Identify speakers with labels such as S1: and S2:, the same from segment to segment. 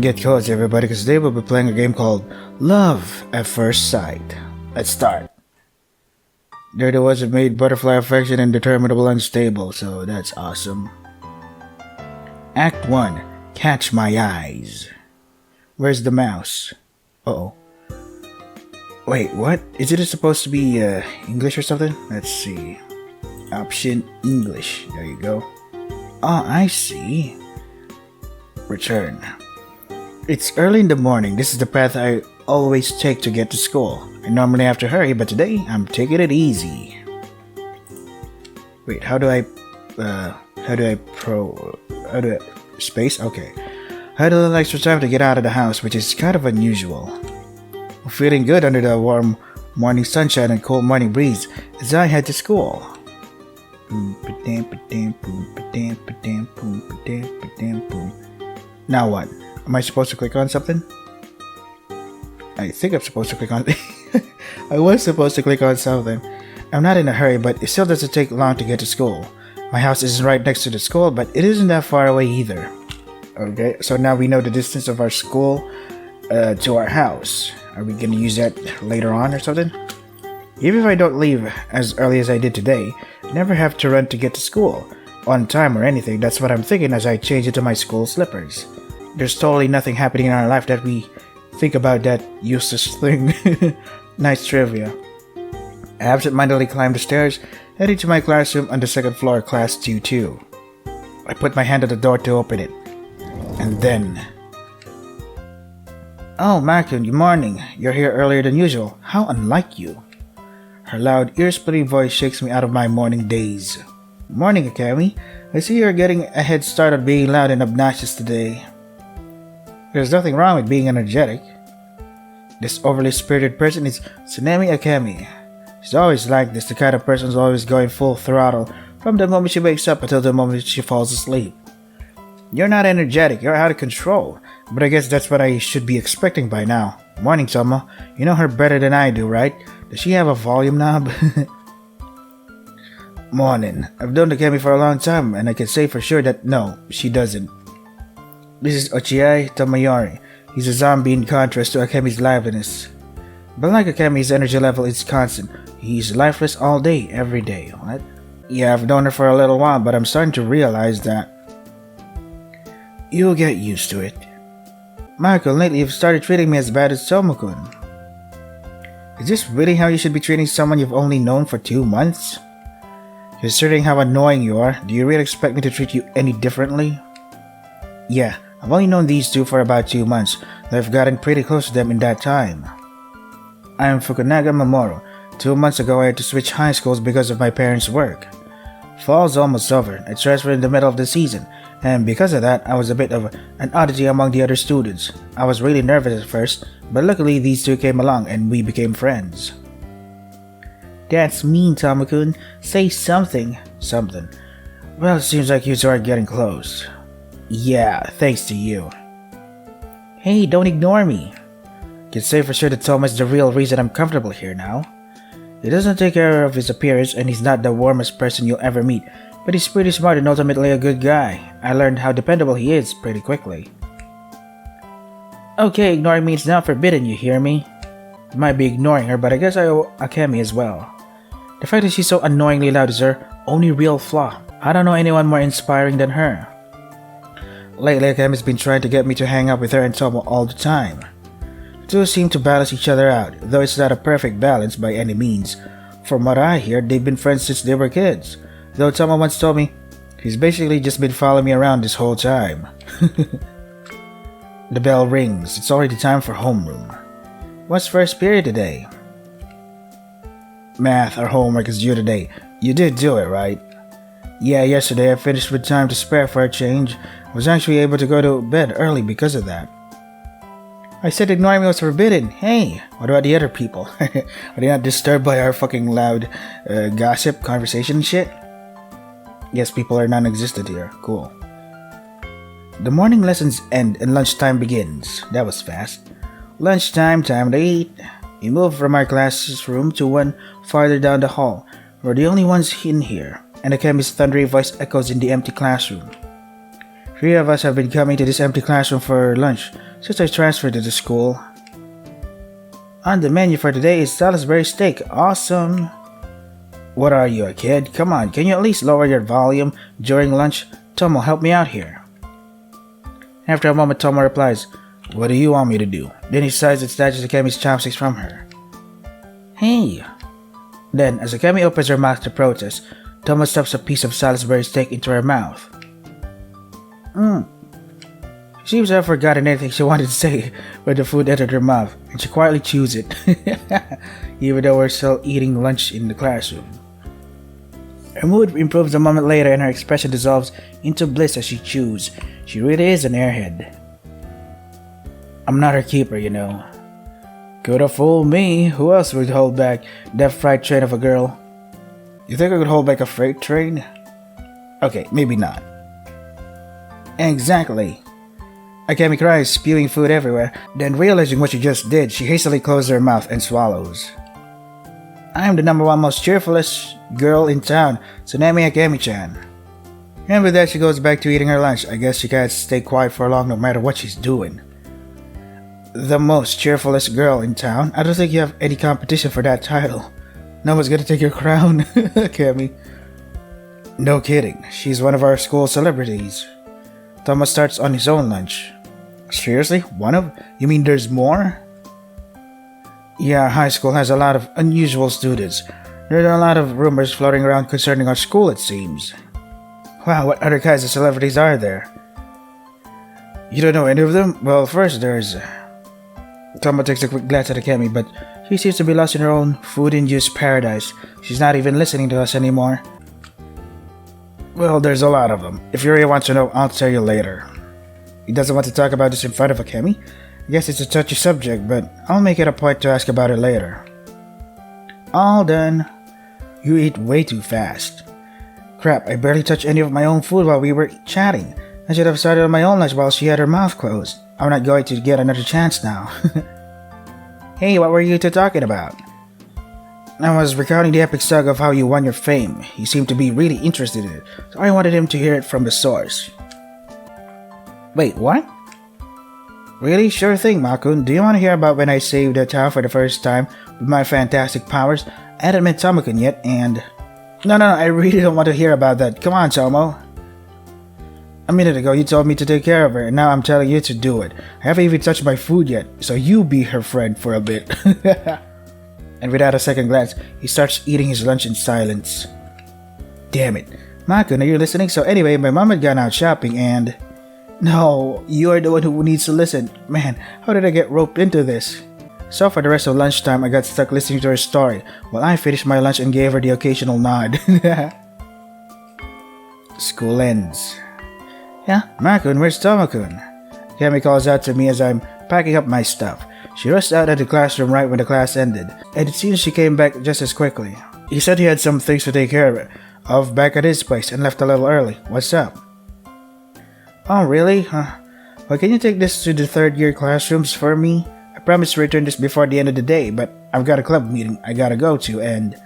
S1: Get cozy everybody, because today we'll be playing a game called Love at First Sight. Let's start. They're the ones that made butterfly affection indeterminable unstable, so that's awesome. Act 1. Catch my eyes. Where's the mouse? Uh-oh. Wait, what? Is it supposed to be English or something? Let's see. Option English. There you go. Oh, I see. Return. It's early in the morning. This is the path I always take to get to school. I normally have to hurry, but today I'm taking it easy. Wait, how do I space? Okay. I had a little extra time to get out of the house, which is kind of unusual. I'm feeling good under the warm morning sunshine and cold morning breeze as I head to school. Now what? Am I supposed to click on something? I think I'm supposed to click on I was supposed to click on something. I'm not in a hurry, but it still doesn't take long to get to school. My house isn't right next to the school, but it isn't that far away either. Okay, so now we know the distance of our school to our house. Are we gonna use that later on or something? Even if I don't leave as early as I did today, I never have to run to get to school on time or anything. That's what I'm thinking as I change into my school slippers. There's totally nothing happening in our life that we think about that useless thing. Nice trivia. I absentmindedly climbed the stairs, heading to my classroom on the second floor, class 2-2. I put my hand on the door to open it. And then... Oh, Marco, good morning. You're here earlier than usual. How unlike you. Her loud, ear-splitting voice shakes me out of my morning daze. Morning, Akemi. I see you're getting a head start on being loud and obnoxious today. There's nothing wrong with being energetic. This overly spirited person is Tsunami Akemi. She's always like this, the kind of person who's always going full throttle from the moment she wakes up until the moment she falls asleep. You're not energetic, you're out of control, but I guess that's what I should be expecting by now. Morning, Tomo. You know her better than I do, right? Does she have a volume knob? Morning. I've known Akemi for a long time, and I can say for sure that no, she doesn't. This is Ochiai Tomoyori. He's a zombie in contrast to Akemi's liveliness. But like Akemi's energy level is constant. He's lifeless all day, every day. What? Yeah, I've known her for a little while, but I'm starting to realize that you'll get used to it. Michael, lately you've started treating me as bad as Tomo-kun. Is this really how you should be treating someone you've only known for 2 months? Considering how annoying you are, do you really expect me to treat you any differently? Yeah, I've only known these two for about 2 months, though I've gotten pretty close to them in that time. I am Fukunaga Mamoru. 2 months ago I had to switch high schools because of my parents' work. Fall's almost over. I transferred in the middle of the season, and because of that, I was a bit of an oddity among the other students. I was really nervous at first, but luckily these two came along and we became friends. That's mean, Tomo-kun. Say something. Something. Well, it seems like you two are getting close. Yeah, thanks to you. Hey, don't ignore me. Can say for sure that Tomo is the real reason I'm comfortable here now. He doesn't take care of his appearance and he's not the warmest person you'll ever meet, but he's pretty smart and ultimately a good guy. I learned how dependable he is pretty quickly. Okay, ignoring me is not forbidden, you hear me? I might be ignoring her, but I guess I owe Akemi as well. The fact that she's so annoyingly loud is her only real flaw. I don't know anyone more inspiring than her. Lately, Akemi's been trying to get me to hang out with her and Tomo all the time. The two seem to balance each other out, though it's not a perfect balance by any means. From what I hear, they've been friends since they were kids, though Tomo once told me he's basically just been following me around this whole time. The bell rings. It's already time for homeroom. What's first period today? Math or homework is due today. You did do it, right? Yeah, yesterday I finished with time to spare for a change. I was actually able to go to bed early because of that. I said ignoring me was forbidden. Hey, what about the other people? Are they not disturbed by our fucking loud gossip, conversation and shit? Yes, people are non-existent here. Cool. The morning lessons end and lunchtime begins. That was fast. Lunchtime, time to eat. We moved from our classroom to one farther down the hall. We're the only ones in here, and Akemi's thundery voice echoes in the empty classroom. 3 of us have been coming to this empty classroom for lunch, since I transferred to the school. On the menu for today is Salisbury steak. Awesome! What are you, a kid? Come on, can you at least lower your volume during lunch? Tomo, help me out here. After a moment, Tomo replies, what do you want me to do? Then he sighs and snatches Akemi's chopsticks from her. Hey! Then, as Akemi opens her mouth to protest, Tomo stuffs a piece of Salisbury steak into her mouth. She seems to have forgotten anything she wanted to say when the food entered her mouth, and she quietly chews it, even though we're still eating lunch in the classroom. Her mood improves a moment later and her expression dissolves into bliss as she chews. She really is an airhead. I'm not her keeper, you know. Coulda fooled me. Who else would hold back that freight train of a girl? You think I could hold back a freight train? Okay, maybe not. Exactly. Akemi cries, spewing food everywhere. Then realizing what she just did, she hastily closes her mouth and swallows. I am the #1 most cheerfulest girl in town, Tsunami Akemi-chan. And with that, she goes back to eating her lunch. I guess she can't stay quiet for long no matter what she's doing. The most cheerfulest girl in town? I don't think you have any competition for that title. No one's gonna take your crown, Akemi. No kidding, she's one of our school celebrities. Thomas starts on his own lunch. Seriously? One of? You mean there's more? Yeah, high school has a lot of unusual students. There are a lot of rumors floating around concerning our school, it seems. Wow, what other kinds of celebrities are there? You don't know any of them? Well, first there's... Tomo takes a quick glance at Akemi, but she seems to be lost in her own food-induced paradise. She's not even listening to us anymore. Well, there's a lot of them. If you really want to know, I'll tell you later. He doesn't want to talk about this in front of Akemi. I guess it's a touchy subject, but I'll make it a point to ask about it later. All done. You eat way too fast. Crap, I barely touched any of my own food while we were chatting. I should have started on my own lunch while she had her mouth closed. I'm not going to get another chance now. Hey, what were you two talking about? I was recounting the epic saga of how you won your fame. He seemed to be really interested in it, so I wanted him to hear it from the source. Wait, what? Really? Sure thing, Makun. Do you want to hear about when I saved the town for the first time with my fantastic powers? I hadn't met Tomo-kun yet, and... No, I really don't want to hear about that. Come on, Tomo. A minute ago, you told me to take care of her, and now I'm telling you to do it. I haven't even touched my food yet, so you be her friend for a bit. And without a second glance, he starts eating his lunch in silence. Damn it. Makun, are you listening? So anyway, my mom had gone out shopping and... No, you're the one who needs to listen. Man, how did I get roped into this? So for the rest of lunchtime, I got stuck listening to her story, while I finished my lunch and gave her the occasional nod. School ends. Yeah, Makun, where's Tomo-kun? Akemi calls out to me as I'm packing up my stuff. She rushed out of the classroom right when the class ended, and it seems she came back just as quickly. He said he had some things to take care of back at his place and left a little early. What's up? Oh, really? Well, can you take this to the third-year classrooms for me? I promised to return this before the end of the day, but I've got a club meeting I gotta go to, and...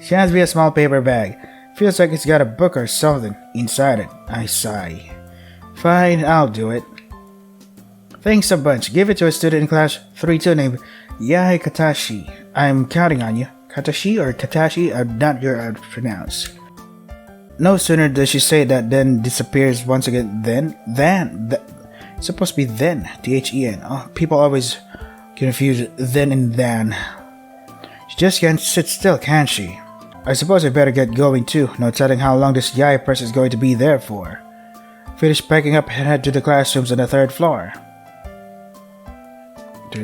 S1: She hands me a small paper bag. Feels like it's got a book or something inside it. I sigh. Fine, I'll do it. Thanks a bunch. Give it to a student in class 3-2 named Yai Katashi. I'm counting on you. Katashi or Katashi? I'm not sure how to pronounce. No sooner does she say that than disappears once again. It's supposed to be then. T-H-E-N. Oh, people always confuse then and than. She just can't sit still, can she? I suppose I better get going too. No telling how long this Yai person is going to be there for. Finish packing up and head to the classrooms on the 3rd floor. I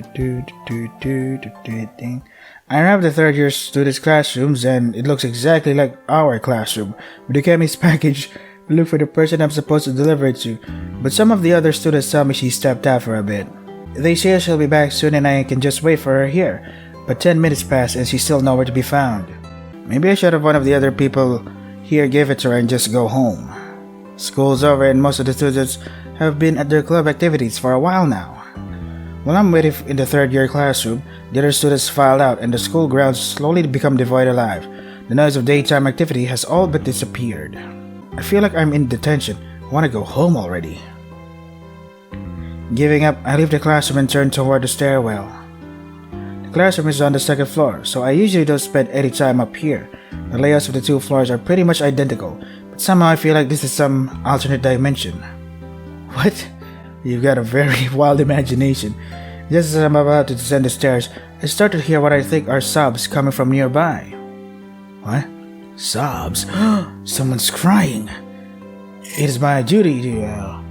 S1: arrived at the 3rd year students' classrooms and it looks exactly like our classroom. With the chemist's package, I look for the person I'm supposed to deliver it to, but some of the other students tell me she stepped out for a bit. They say she'll be back soon and I can just wait for her here, but 10 minutes pass and she's still nowhere to be found. Maybe I should have one of the other people here give it to her and just go home. School's over and most of the students have been at their club activities for a while now. While I'm waiting in the 3rd year classroom, the other students filed out and the school grounds slowly become devoid alive. The noise of daytime activity has all but disappeared. I feel like I'm in detention. I want to go home already. Giving up, I leave the classroom and turn toward the stairwell. The classroom is on the second floor, so I usually don't spend any time up here. The layouts of the two floors are pretty much identical, but somehow I feel like this is some alternate dimension. What? You've got a very wild imagination. Just as I'm about to descend the stairs, I start to hear what I think are sobs coming from nearby. What? Sobs? Someone's crying. It is my duty to,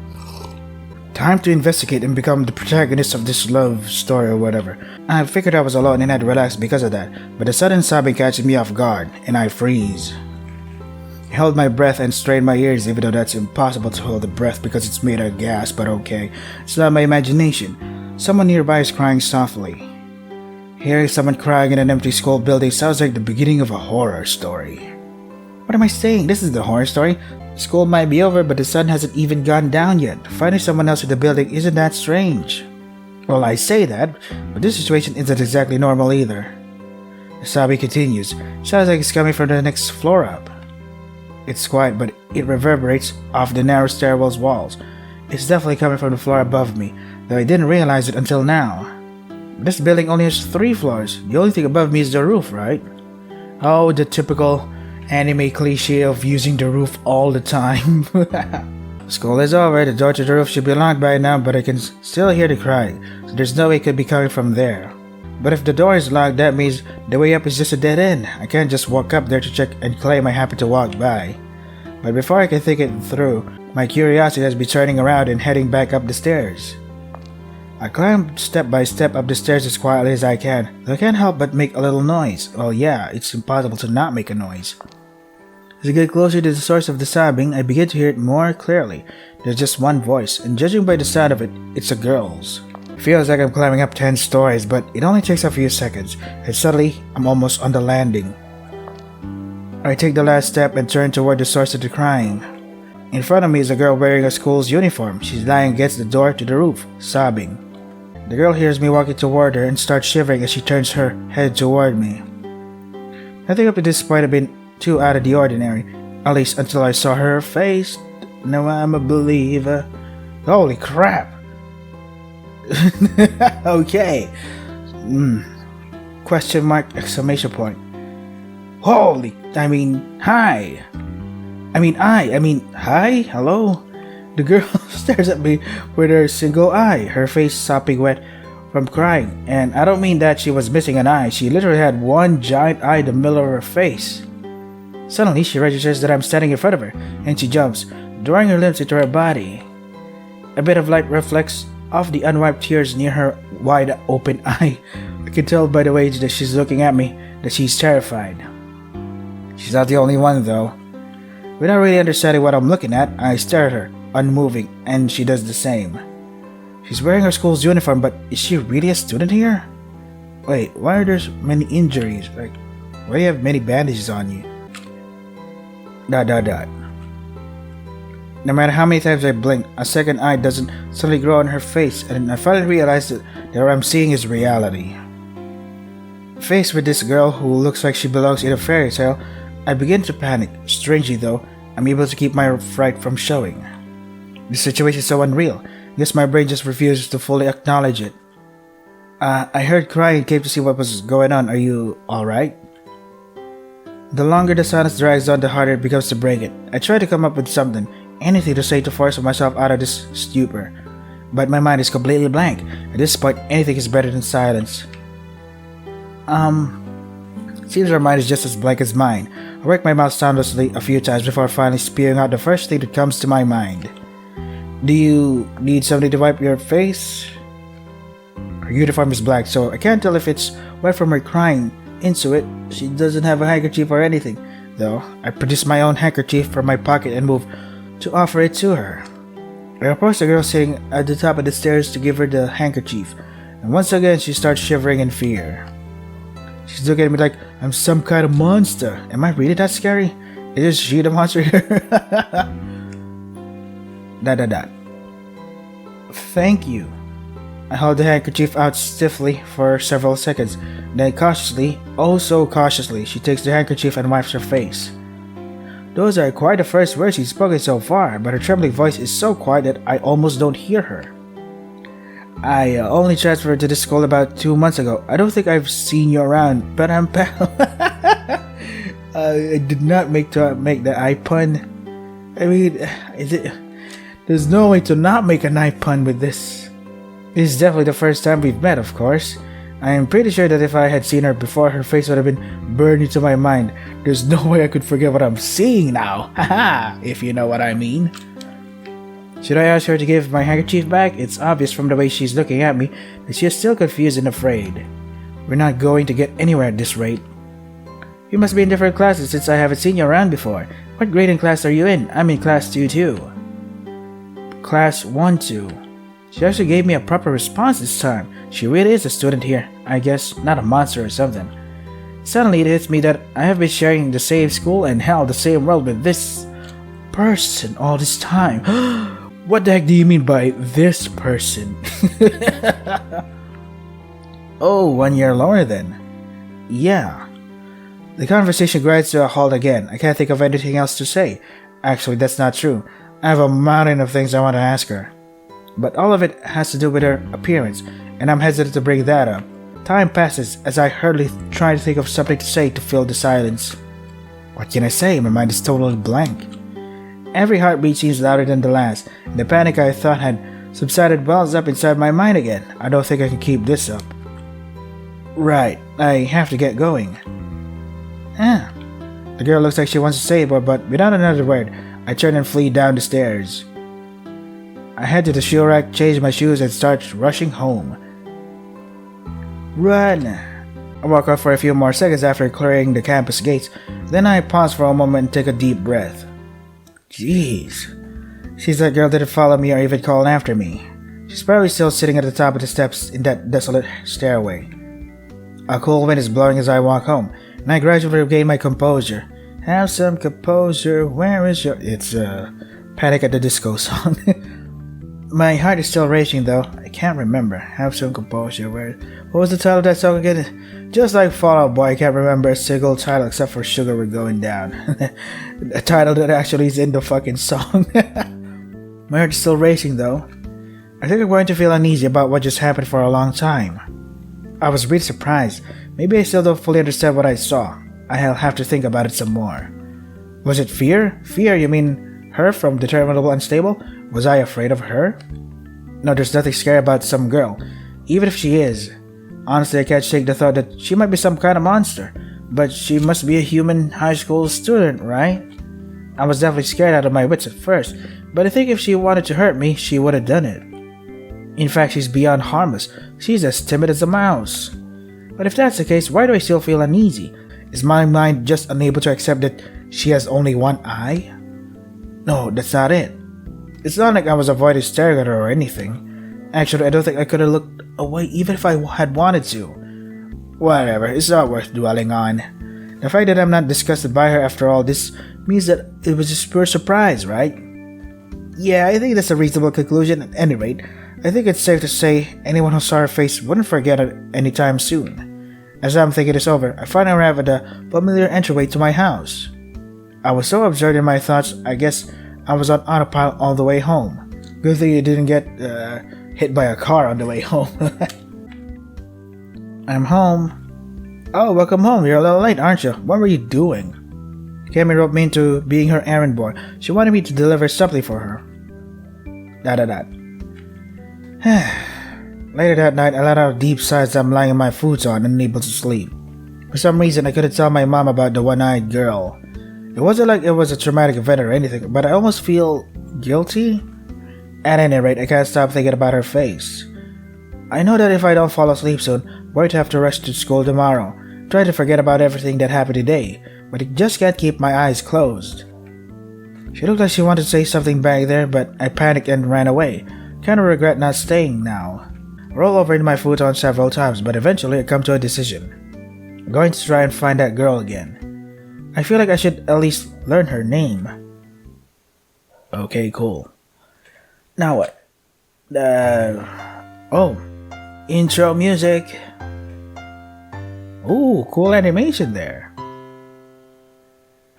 S1: Time to investigate and become the protagonist of this love story or whatever. I figured I was alone and had relaxed because of that, but the sudden sobbing catches me off guard, and I freeze. I held my breath and strained my ears, even though that's impossible to hold the breath because it's made of gas, but okay. It's not my imagination. Someone nearby is crying softly. Hearing someone crying in an empty school building sounds like the beginning of a horror story. What am I saying? This is the horror story? School might be over, but the sun hasn't even gone down yet. Finding someone else in the building isn't that strange. Well, I say that, but this situation isn't exactly normal either. The sobbing continues. Sounds like it's coming from the next floor up. It's quiet, but it reverberates off the narrow stairwell's walls. It's definitely coming from the floor above me, though I didn't realize it until now. This building only has 3 floors. The only thing above me is the roof, right? Oh, the typical anime cliche of using the roof all the time. School is over. The door to the roof should be locked by now, but I can still hear the crying, so there's no way it could be coming from there. But if the door is locked, that means the way up is just a dead end. I can't just walk up there to check and claim I happen to walk by. But before I can think it through, my curiosity has me turning around and heading back up the stairs. I climb step by step up the stairs as quietly as I can, though I can't help but make a little noise. Well, yeah, it's impossible to not make a noise. As I get closer to the source of the sobbing, I begin to hear it more clearly. There's just one voice, and judging by the sound of it, it's a girl's. It feels like I'm climbing up 10 stories, but it only takes a few seconds, and suddenly, I'm almost on the landing. I take the last step and turn toward the source of the crying. In front of me is a girl wearing a school's uniform. She's lying against the door to the roof, sobbing. The girl hears me walking toward her and starts shivering as she turns her head toward me. Nothing up to this point had been too out of the ordinary, at least until I saw her face. Now I'm a believer. Holy crap! Okay. Question mark, exclamation point. Holy, hi. Hi? Hello? The girl stares at me with her single eye, her face sopping wet from crying. And I don't mean that she was missing an eye, she literally had one giant eye in the middle of her face. Suddenly, she registers that I'm standing in front of her, and she jumps, drawing her limbs into her body. A bit of light reflects off the unwiped tears near her wide-open eye. I can tell by the way that she's looking at me that she's terrified. She's not the only one, though. Without really understanding what I'm looking at, I stare at her, unmoving, and she does the same. She's wearing her school's uniform, but is she really a student here? Wait, why are there many injuries? Like, why do you have many bandages on you? ... No matter how many times I blink, a second eye doesn't suddenly grow on her face, and I finally realize that what I'm seeing is reality. Faced with this girl who looks like she belongs in a fairy tale, I begin to panic. Strangely though, I'm able to keep my fright from showing. The situation is so unreal, I guess my brain just refuses to fully acknowledge it. I heard crying and came to see what was going on. Are you alright? The longer the silence drags on, the harder it becomes to break it. I try to come up with something, anything to say to force myself out of this stupor. But my mind is completely blank. At this point, anything is better than silence. Seems her mind is just as blank as mine. I work my mouth soundlessly a few times before finally spewing out the first thing that comes to my mind. Do you need something to wipe your face? Her uniform is black, so I can't tell if it's wet from her crying into it. She doesn't have a handkerchief or anything, though. I produce my own handkerchief from my pocket and move to offer it to her. I approach the girl sitting at the top of the stairs to give her the handkerchief, and once again she starts shivering in fear. She's looking at me like I'm some kind of monster. Am I really that scary? Is she the monster here? ... Thank you. I hold the handkerchief out stiffly for several seconds. Then cautiously, oh so cautiously, she takes the handkerchief and wipes her face. Those are quite the first words she's spoken so far, but her trembling voice is so quiet that I almost don't hear her. I only transferred to this school about 2 months ago. I don't think I've seen you around, but I'm pal. I did not make the eye pun. I mean, there's no way to not make an eye pun with this. This is definitely the first time we've met, of course. I am pretty sure that if I had seen her before, her face would have been burned into my mind. There's no way I could forget what I'm seeing now. Haha, if you know what I mean. Should I ask her to give my handkerchief back? It's obvious from the way she's looking at me that she is still confused and afraid. We're not going to get anywhere at this rate. You must be in different classes since I haven't seen you around before. What grade and class are you in? I'm in class 2-2. Class 1-2. She actually gave me a proper response this time. She really is a student here. I guess not a monster or something. Suddenly it hits me that I have been sharing the same school and hell, the same world with this person all this time. What the heck do you mean by this person? Oh, 1 year lower then. Yeah. The conversation grinds to a halt again. I can't think of anything else to say. Actually, that's not true. I have a mountain of things I want to ask her. But all of it has to do with her appearance, and I'm hesitant to bring that up. Time passes as I hurriedly try to think of something to say to fill the silence. What can I say? My mind is totally blank. Every heartbeat seems louder than the last, and the panic I thought had subsided wells up inside my mind again. I don't think I can keep this up. Right, I have to get going. The girl looks like she wants to say more, but without another word, I turn and flee down the stairs. I head to the shoe rack, change my shoes, and start rushing home. Run! I walk off for a few more seconds after clearing the campus gates, then I pause for a moment and take a deep breath. Jeez. She's that girl didn't follow me or even call after me. She's probably still sitting at the top of the steps in that desolate stairway. A cool wind is blowing as I walk home, and I gradually regain my composure. Have some composure, where is your... It's Panic at the Disco song. My heart is still racing though. I can't remember. Have some composure, where... What was the title of that song again? Just like Fall Out Boy, I can't remember a single title except for Sugar We're Going Down. A title that actually is in the fucking song. My heart is still racing though. I think I'm going to feel uneasy about what just happened for a long time. I was really surprised. Maybe I still don't fully understand what I saw. I'll have to think about it some more. Was it fear? Fear, you mean her from Determinable Unstable? Was I afraid of her? No, there's nothing scary about some girl, even if she is. Honestly, I can't shake the thought that she might be some kind of monster, but she must be a human high school student, right? I was definitely scared out of my wits at first, but I think if she wanted to hurt me, she would have done it. In fact, she's beyond harmless. She's as timid as a mouse. But if that's the case, why do I still feel uneasy? Is my mind just unable to accept that she has only one eye? No, that's not it. It's not like I was avoiding staring at her or anything. Actually, I don't think I could have looked away even if I had wanted to. Whatever, it's not worth dwelling on. The fact that I'm not disgusted by her after all this means that it was just pure surprise, right? Yeah, I think that's a reasonable conclusion at any rate. I think it's safe to say anyone who saw her face wouldn't forget it anytime soon. As I'm thinking this over, I finally arrive at the familiar entryway to my house. I was so absorbed in my thoughts, I guess I was on autopilot all the way home. Good thing you didn't get hit by a car on the way home. I'm home. Oh, welcome home. You're a little late, aren't you? What were you doing? Cammy roped me into being her errand boy. She wanted me to deliver something for her. Later that night, I let out a deep sigh as I'm lying in my futon, unable to sleep. For some reason, I couldn't tell my mom about the one-eyed girl. It wasn't like it was a traumatic event or anything, but I almost feel guilty. At any rate, I can't stop thinking about her face. I know that if I don't fall asleep soon, I'm going to have to rush to school tomorrow, try to forget about everything that happened today, but I just can't keep my eyes closed. She looked like she wanted to say something back there, but I panicked and ran away. Kinda regret not staying now. I roll over in my futon several times, but eventually I come to a decision. I'm going to try and find that girl again. I feel like I should at least learn her name. Okay, cool. Now what? Intro music. Ooh, cool animation there.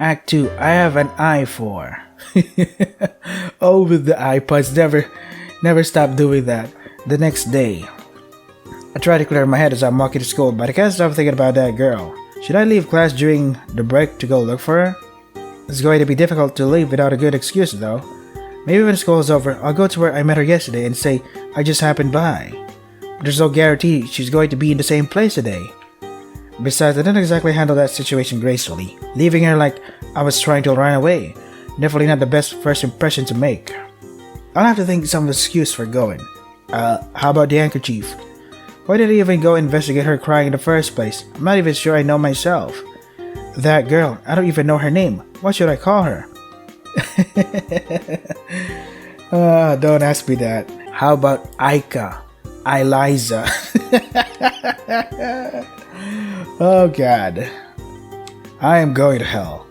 S1: Act 2, I have an eye for. Oh, with the iPods, never stop doing that. The next day, I try to clear my head as I'm walking to school, but I can't stop thinking about that girl. Should I leave class during the break to go look for her? It's going to be difficult to leave without a good excuse though. Maybe when school is over, I'll go to where I met her yesterday and say I just happened by. But there's no guarantee she's going to be in the same place today. Besides, I didn't exactly handle that situation gracefully, leaving her like I was trying to run away. Definitely not the best first impression to make. I'll have to think of some excuse for going. How about the handkerchief? Why did I even go investigate her crying in the first place? I'm not even sure I know myself. That girl, I don't even know her name. What should I call her? Don't ask me that. How about Ika? Eliza? Oh god. I am going to hell.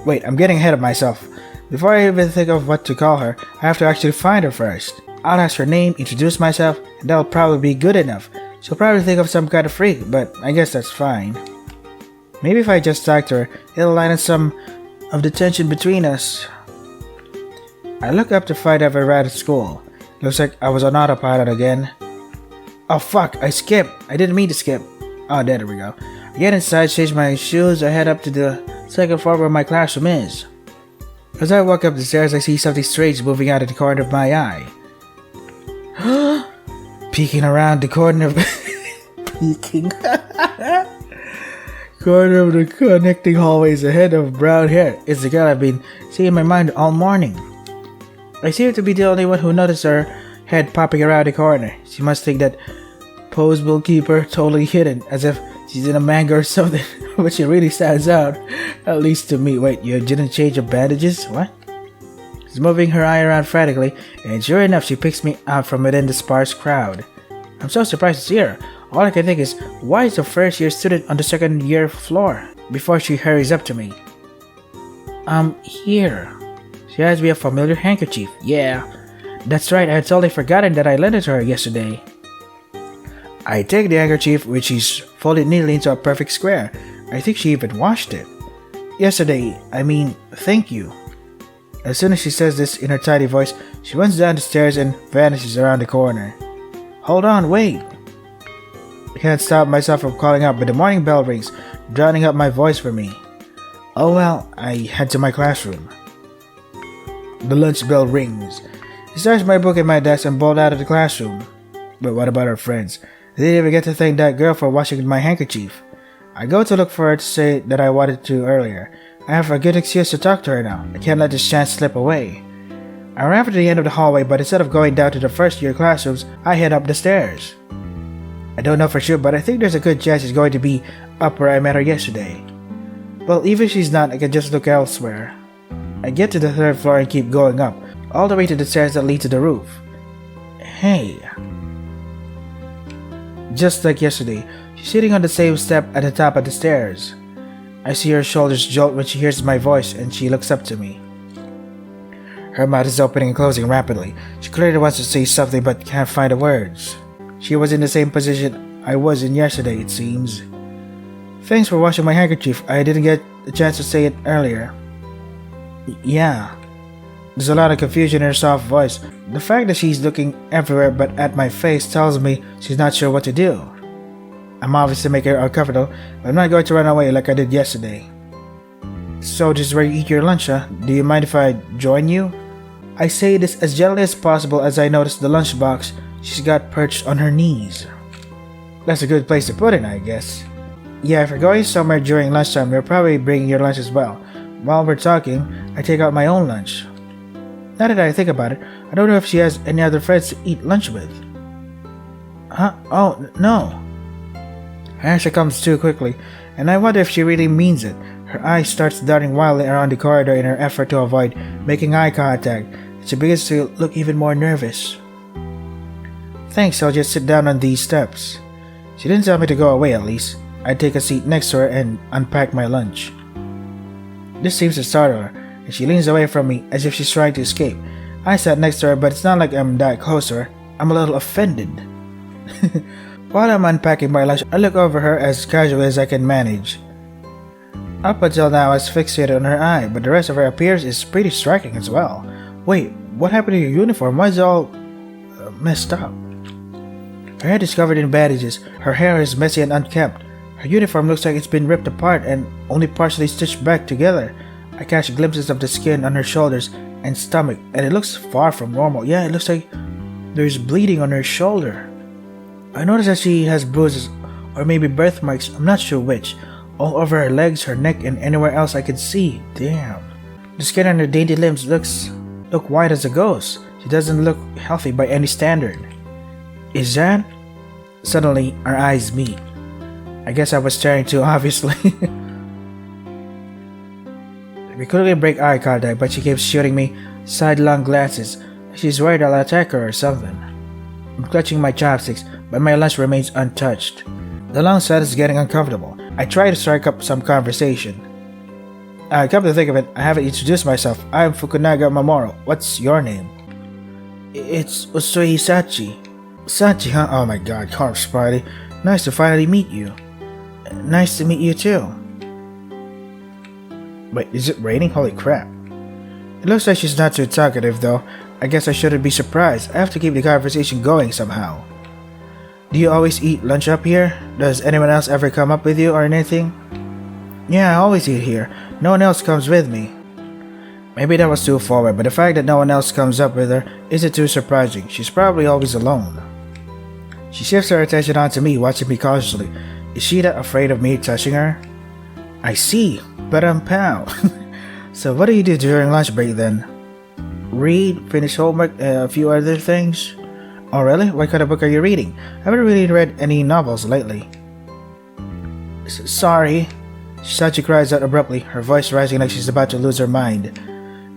S1: Wait, I'm getting ahead of myself. Before I even think of what to call her, I have to actually find her first. I'll ask her name, introduce myself, and that'll probably be good enough. She'll probably think of some kind of freak, but I guess that's fine. Maybe if I just talk to her, it'll lighten some of the tension between us. I look up to find out I arrived at school. Looks like I was on autopilot again. Oh fuck, I skipped. I didn't mean to skip. Oh, there we go. I get inside, change my shoes, I head up to the second floor where my classroom is. As I walk up the stairs, I see something strange moving out of the corner of my eye. Peeking around the corner of corner of the connecting hallways, a head of brown hair. It's the girl I've been seeing in my mind all morning. I seem to be the only one who noticed her head popping around the corner. She must think that pose will keep her totally hidden, as if she's in a manga or something. But she really stands out, at least to me. Wait, you didn't change your bandages? What? She's moving her eye around frantically, and sure enough, she picks me out from within the sparse crowd. I'm so surprised to see her. All I can think is, why is the first year student on the second year floor? Before she hurries up to me. I'm here. She hands me a familiar handkerchief. Yeah, that's right, I had totally forgotten that I lent it to her yesterday. I take the handkerchief, which is folded neatly into a perfect square. I think she even washed it. Yesterday, thank you. As soon as she says this in her tiny voice, she runs down the stairs and vanishes around the corner. Hold on, wait. I can't stop myself from calling out, but the morning bell rings, drowning out my voice for me. Oh well, I head to my classroom. The lunch bell rings. I stash my book in my desk and bolt out of the classroom. But what about our friends? I didn't even get to thank that girl for washing my handkerchief. I go to look for her to say that I wanted to earlier. I have a good excuse to talk to her now. I can't let this chance slip away. I arrive at the end of the hallway, but instead of going down to the first year classrooms, I head up the stairs. I don't know for sure, but I think there's a good chance she's going to be up where I met her yesterday. Well, even if she's not, I can just look elsewhere. I get to the third floor and keep going up, all the way to the stairs that lead to the roof. Hey. Just like yesterday, she's sitting on the same step at the top of the stairs. I see her shoulders jolt when she hears my voice and she looks up to me. Her mouth is opening and closing rapidly. She clearly wants to say something but can't find the words. She was in the same position I was in yesterday, it seems. Thanks for washing my handkerchief. I didn't get a chance to say it earlier. Yeah. There's a lot of confusion in her soft voice. The fact that she's looking everywhere but at my face tells me she's not sure what to do. I'm obviously making her uncomfortable, but I'm not going to run away like I did yesterday. So this is where you eat your lunch, huh? Do you mind if I join you? I say this as gently as possible as I notice the lunchbox she's got perched on her knees. That's a good place to put it, I guess. Yeah, if you're going somewhere during lunchtime, you're probably bringing your lunch as well. While we're talking, I take out my own lunch. Now that I think about it, I don't know if she has any other friends to eat lunch with. Huh? Oh, no. Her answer comes too quickly, and I wonder if she really means it. Her eyes starts darting wildly around the corridor in her effort to avoid making eye contact. She begins to look even more nervous. Thanks, I'll just sit down on these steps. She didn't tell me to go away at least. I take a seat next to her and unpack my lunch. This seems to startle her, and she leans away from me as if she's trying to escape. I sat next to her, but it's not like I'm that close to her. I'm a little offended. While I'm unpacking my lunch, I look over her as casually as I can manage. Up until now, I was fixated on her eye, but the rest of her appearance is pretty striking as well. Wait, what happened to your uniform? Why is it all messed up? Her head is covered in bandages, her hair is messy and unkempt. Her uniform looks like it's been ripped apart and only partially stitched back together. I catch glimpses of the skin on her shoulders and stomach, and it looks far from normal. Yeah, it looks like there's bleeding on her shoulder. I notice that she has bruises, or maybe birthmarks, I'm not sure which, all over her legs, her neck, and anywhere else I could see. Damn. The skin on her dainty limbs look white as a ghost. She doesn't look healthy by any standard. Is that? Suddenly, our eyes meet. I guess I was staring too, obviously. We couldn't break eye contact, but she keeps shooting me sidelong glances. She's worried I'll attack her or something. I'm clutching my chopsticks, but my lunch remains untouched. The long silence is getting uncomfortable. I try to strike up some conversation. Come to think of it, I haven't introduced myself. I'm Fukunaga Mamoru. What's your name? It's Usui Sachi. Sachi, huh? Oh my god, corpse party. Nice to finally meet you. Nice to meet you too. Wait, is it raining? Holy crap. It looks like she's not too talkative though. I guess I shouldn't be surprised. I have to keep the conversation going somehow. Do you always eat lunch up here? Does anyone else ever come up with you or anything? Yeah, I always eat here. No one else comes with me. Maybe that was too forward, but the fact that no one else comes up with her isn't too surprising. She's probably always alone. She shifts her attention onto me, watching me cautiously. Is she that afraid of me touching her? I see, but I'm pow. So what do you do during lunch break then? Read, finish homework, a few other things. Oh really? What kind of book are you reading? I haven't really read any novels lately. Sorry. Sachi cries out abruptly, her voice rising like she's about to lose her mind.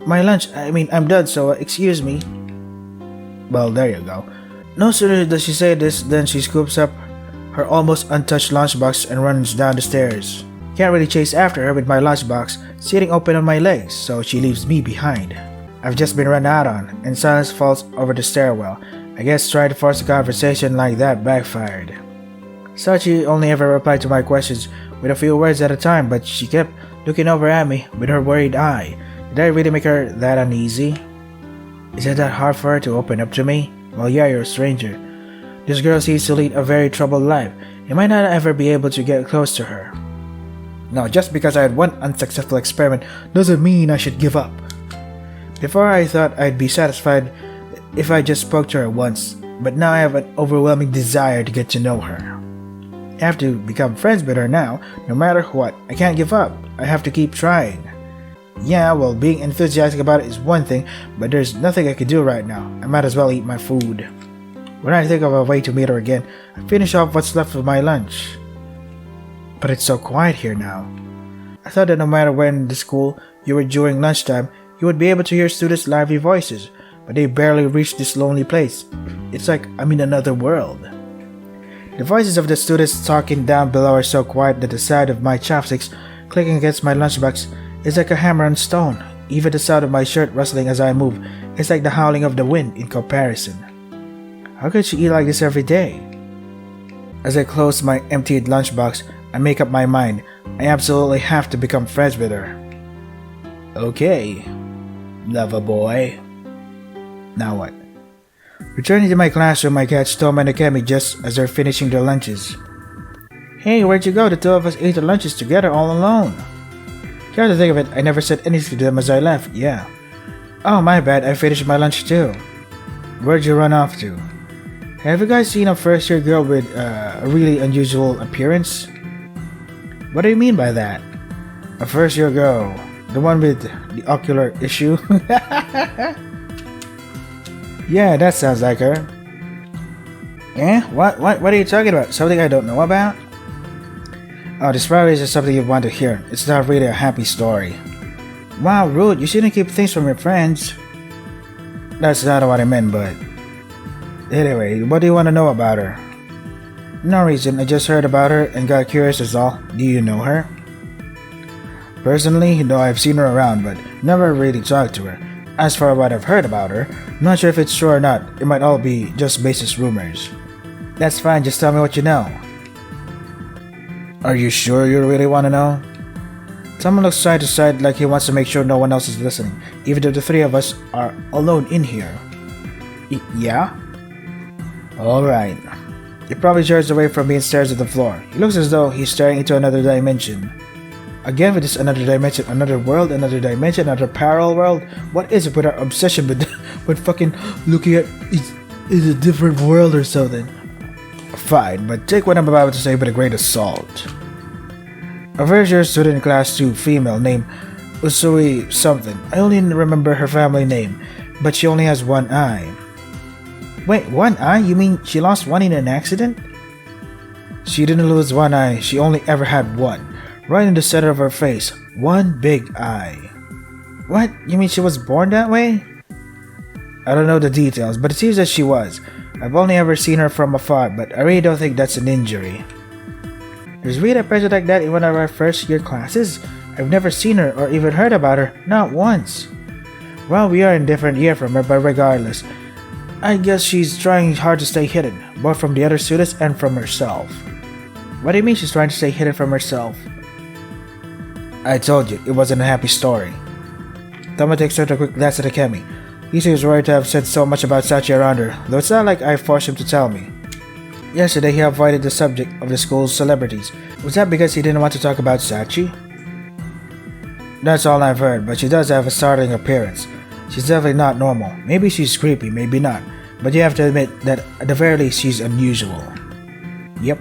S1: My lunch, I'm done, so excuse me. Well, there you go. No sooner does she say this than she scoops up her almost untouched lunchbox and runs down the stairs. Can't really chase after her with my lunchbox sitting open on my legs, so she leaves me behind. I've just been run out on, and silence falls over the stairwell. I guess trying to force a conversation like that backfired. Sachi only ever replied to my questions with a few words at a time, but she kept looking over at me with her worried eye. Did I really make her that uneasy? Is it that hard for her to open up to me? Well, yeah, you're a stranger. This girl seems to lead a very troubled life. You might not ever be able to get close to her. No, just because I had one unsuccessful experiment doesn't mean I should give up. Before I thought I'd be satisfied if I just spoke to her once, but now I have an overwhelming desire to get to know her. I have to become friends with her now, no matter what. I can't give up. I have to keep trying. Yeah, well, being enthusiastic about it is one thing, but there's nothing I can do right now. I might as well eat my food. When I think of a way to meet her again, I finish off what's left of my lunch. But it's so quiet here now. I thought that no matter when in the school you were during lunchtime, you would be able to hear students' lively voices, but they barely reach this lonely place. It's like I'm in another world. The voices of the students talking down below are so quiet that the sound of my chopsticks clicking against my lunchbox is like a hammer on stone. Even the sound of my shirt rustling as I move is like the howling of the wind in comparison. How could she eat like this every day? As I close my emptied lunchbox, I make up my mind. I absolutely have to become friends with her. Okay, lover boy. Now what? Returning to my classroom, I catch Toma and Akemi just as they're finishing their lunches. Hey, where'd you go? The two of us ate our lunches together all alone. Come to think of it, I never said anything to them as I left, yeah. Oh, my bad, I finished my lunch too. Where'd you run off to? Have you guys seen a first-year girl with a really unusual appearance? What do you mean by that? A first-year girl. The one with the ocular issue? Yeah, that sounds like her. Eh? What are you talking about? Something I don't know about? Oh, this probably is just something you want to hear. It's not really a happy story. Wow, rude. You shouldn't keep things from your friends. That's not what I meant, but... Anyway, what do you want to know about her? No reason, I just heard about her and got curious is all. Do you know her? Personally, no, I've seen her around, but never really talked to her. As for what I've heard about her, I'm not sure if it's true or not. It might all be just baseless rumors. That's fine, just tell me what you know. Are you sure you really want to know? Someone looks side to side like he wants to make sure no one else is listening, even though the three of us are alone in here. Yeah? Alright. He probably turns away from me and stares at the floor. He looks as though he's staring into another dimension. Again with this another dimension, another world, another dimension, another parallel world. What is it with our obsession with fucking looking at is a different world or something? Fine, but take what I'm about to say with a grain of salt. A first year student in class 2, female, named Usui something. I only remember her family name, but she only has one eye. Wait, one eye? You mean she lost one in an accident? She didn't lose one eye, she only ever had one. Right in the center of her face. One big eye. What? You mean she was born that way? I don't know the details, but it seems that she was. I've only ever seen her from afar, but I really don't think that's an injury. There's really a person like that in one of our first year classes? I've never seen her or even heard about her, not once. Well, we are in a different year from her, but regardless, I guess she's trying hard to stay hidden, both from the other students and from herself. What do you mean she's trying to stay hidden from herself? I told you, it wasn't a happy story. Toma takes out a quick glance at Akemi. He seems worried to have said so much about Sachi around her, though it's not like I forced him to tell me. Yesterday he avoided the subject of the school's celebrities. Was that because he didn't want to talk about Sachi? That's all I've heard, but she does have a startling appearance. She's definitely not normal. Maybe she's creepy, maybe not. But you have to admit that at the very least she's unusual. Yep,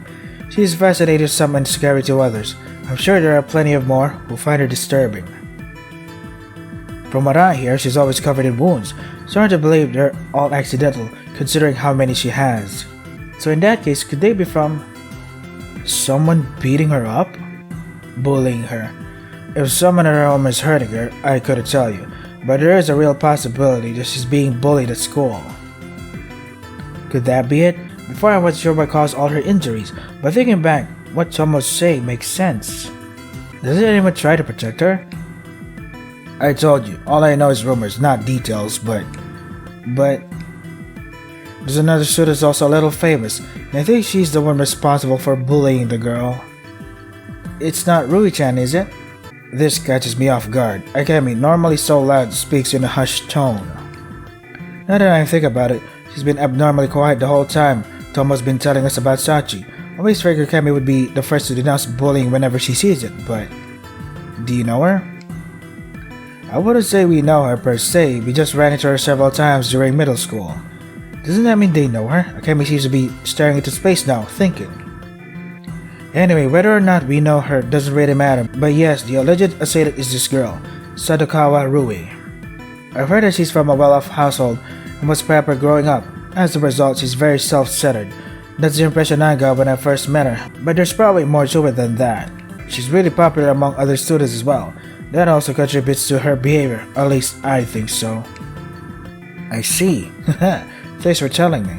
S1: she's fascinating to some and scary to others. I'm sure there are plenty of more who find her disturbing. From what I hear, she's always covered in wounds, so hard to believe they're all accidental, considering how many she has. So in that case, could they be from someone beating her up? Bullying her. If someone at her home is hurting her, I couldn't tell you, but there is a real possibility that she's being bullied at school. Could that be it? Before I wasn't sure what caused all her injuries, but thinking back, what Tomo's saying makes sense. Does anyone try to protect her? I told you, all I know is rumors, not details, but... There's another student who's also a little famous, and I think she's the one responsible for bullying the girl. It's not Rui-chan, is it? This catches me off guard. Akemi, normally so loud, speaks in a hushed tone. Now that I think about it, she's been abnormally quiet the whole time Tomo's been telling us about Sachi. I always figured Akemi would be the first to denounce bullying whenever she sees it, but... Do you know her? I wouldn't say we know her per se, we just ran into her several times during middle school. Doesn't that mean they know her? Akemi seems to be staring into space now, thinking. Anyway, whether or not we know her doesn't really matter, but yes, the alleged assailant is this girl, Sadokawa Rui. I've heard that she's from a well-off household and was pampered growing up. As a result, she's very self-centered. That's the impression I got when I first met her, but there's probably more to it than that. She's really popular among other students as well. That also contributes to her behavior, at least I think so. I see. Thanks for telling me.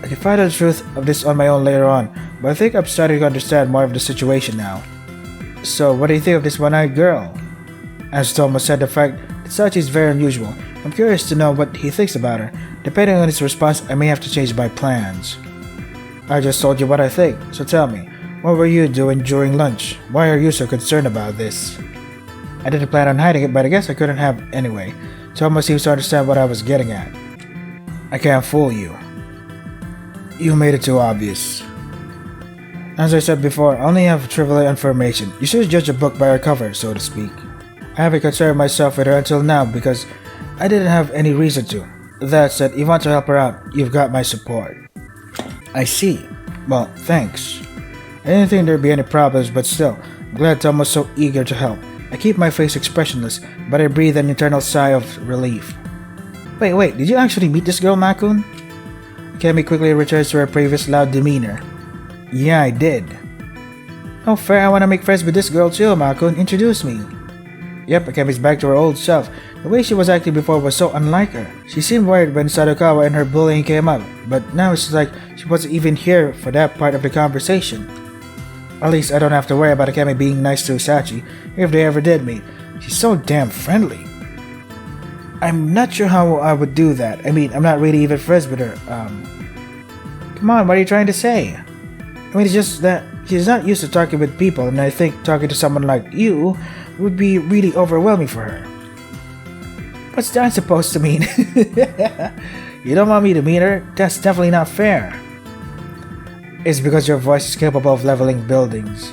S1: I can find out the truth of this on my own later on, but I think I'm starting to understand more of the situation now. So, what do you think of this one-eyed girl? As Thomas said, the fact that Sachi is very unusual. I'm curious to know what he thinks about her. Depending on his response, I may have to change my plans. I just told you what I think, so tell me, what were you doing during lunch? Why are you so concerned about this? I didn't plan on hiding it, but I guess I couldn't have anyway. Thomas seems to understand what I was getting at. I can't fool you. You made it too obvious. As I said before, I only have trivial information. You should judge a book by our cover, so to speak. I haven't concerned myself with her until now because I didn't have any reason to. That said, if you want to help her out, you've got my support. I see. Well, thanks. I didn't think there'd be any problems, but still, I'm glad Tom was so eager to help. I keep my face expressionless, but I breathe an internal sigh of relief. Wait, did you actually meet this girl, Makun? Kemi quickly returns to her previous loud demeanor. Yeah, I did. Oh, fair, I want to make friends with this girl too, Makun. Introduce me. Yep, Akemi's back to her old self. The way she was acting before was so unlike her. She seemed worried when Sadokawa and her bullying came up, but now it's like she wasn't even here for that part of the conversation. At least I don't have to worry about Akemi being nice to Sachi, if they ever did meet. She's so damn friendly. I'm not sure how I would do that. I mean, I'm not really even friends with her. Come on, what are you trying to say? I mean, it's just that she's not used to talking with people, and I think talking to someone like you would be really overwhelming for her. What's that supposed to mean? You don't want me to meet her? That's definitely not fair. It's because your voice is capable of leveling buildings.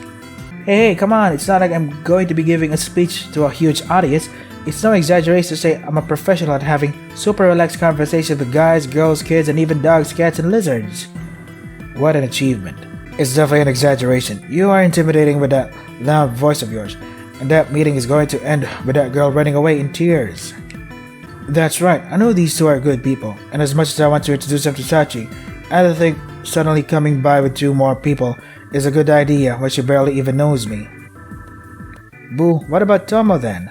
S1: Hey, come on, it's not like I'm going to be giving a speech to a huge audience. It's no exaggeration to say I'm a professional at having super relaxed conversations with guys, girls, kids, and even dogs, cats, and lizards. What an achievement. It's definitely an exaggeration. You are intimidating with that loud voice of yours, and that meeting is going to end with that girl running away in tears. That's right, I know these two are good people, and as much as I want to introduce them to Sachi, I don't think suddenly coming by with 2 more people is a good idea when she barely even knows me. Boo, what about Tomo then?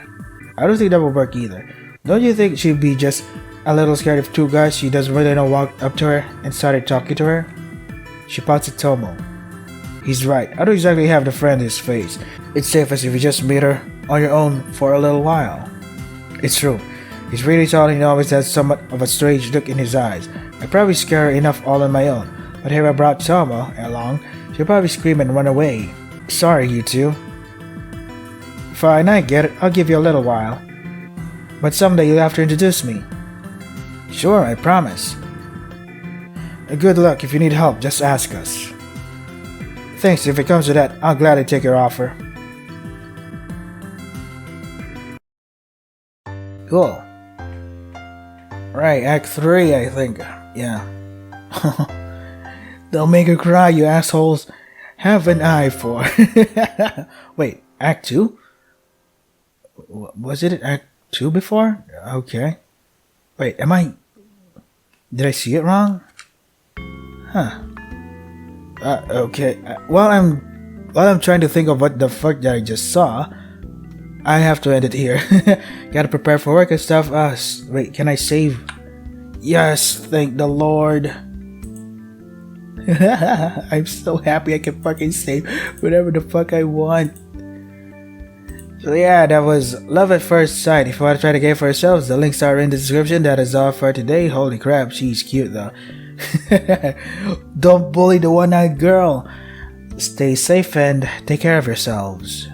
S1: I don't think that will work either. Don't you think she'd be just a little scared if 2 guys she doesn't really know walked up to her and started talking to her? She pouts at Tomo. He's right, I don't exactly have the friend in his face. It's safest if you just meet her on your own for a little while. It's true. He's really tall and he always has somewhat of a strange look in his eyes. I probably scare her enough all on my own, but if I brought Tomo along, she'll probably scream and run away. Sorry, you two. Fine, I get it. I'll give you a little while. But someday you'll have to introduce me. Sure, I promise. Good luck. If you need help, just ask us. Thanks, if it comes to that, I'll gladly take your offer. Cool. Right, Act 3, I think. Yeah. Don't make her cry, you assholes. Have an eye for. Wait, Act 2? Was it Act 2 before? Okay. Wait, did I see it wrong? Huh. Okay. While I'm trying to think of what the fuck that I just saw, I have to end it here. Gotta prepare for work and stuff. Wait, can I save? Yes, thank the Lord. I'm so happy I can fucking save whatever the fuck I want. So yeah, that was Love at First Sight. If you want to try the game for yourselves, the links are in the description. That is all for today. Holy crap, she's cute though. Don't bully the one-eyed girl. Stay safe and take care of yourselves.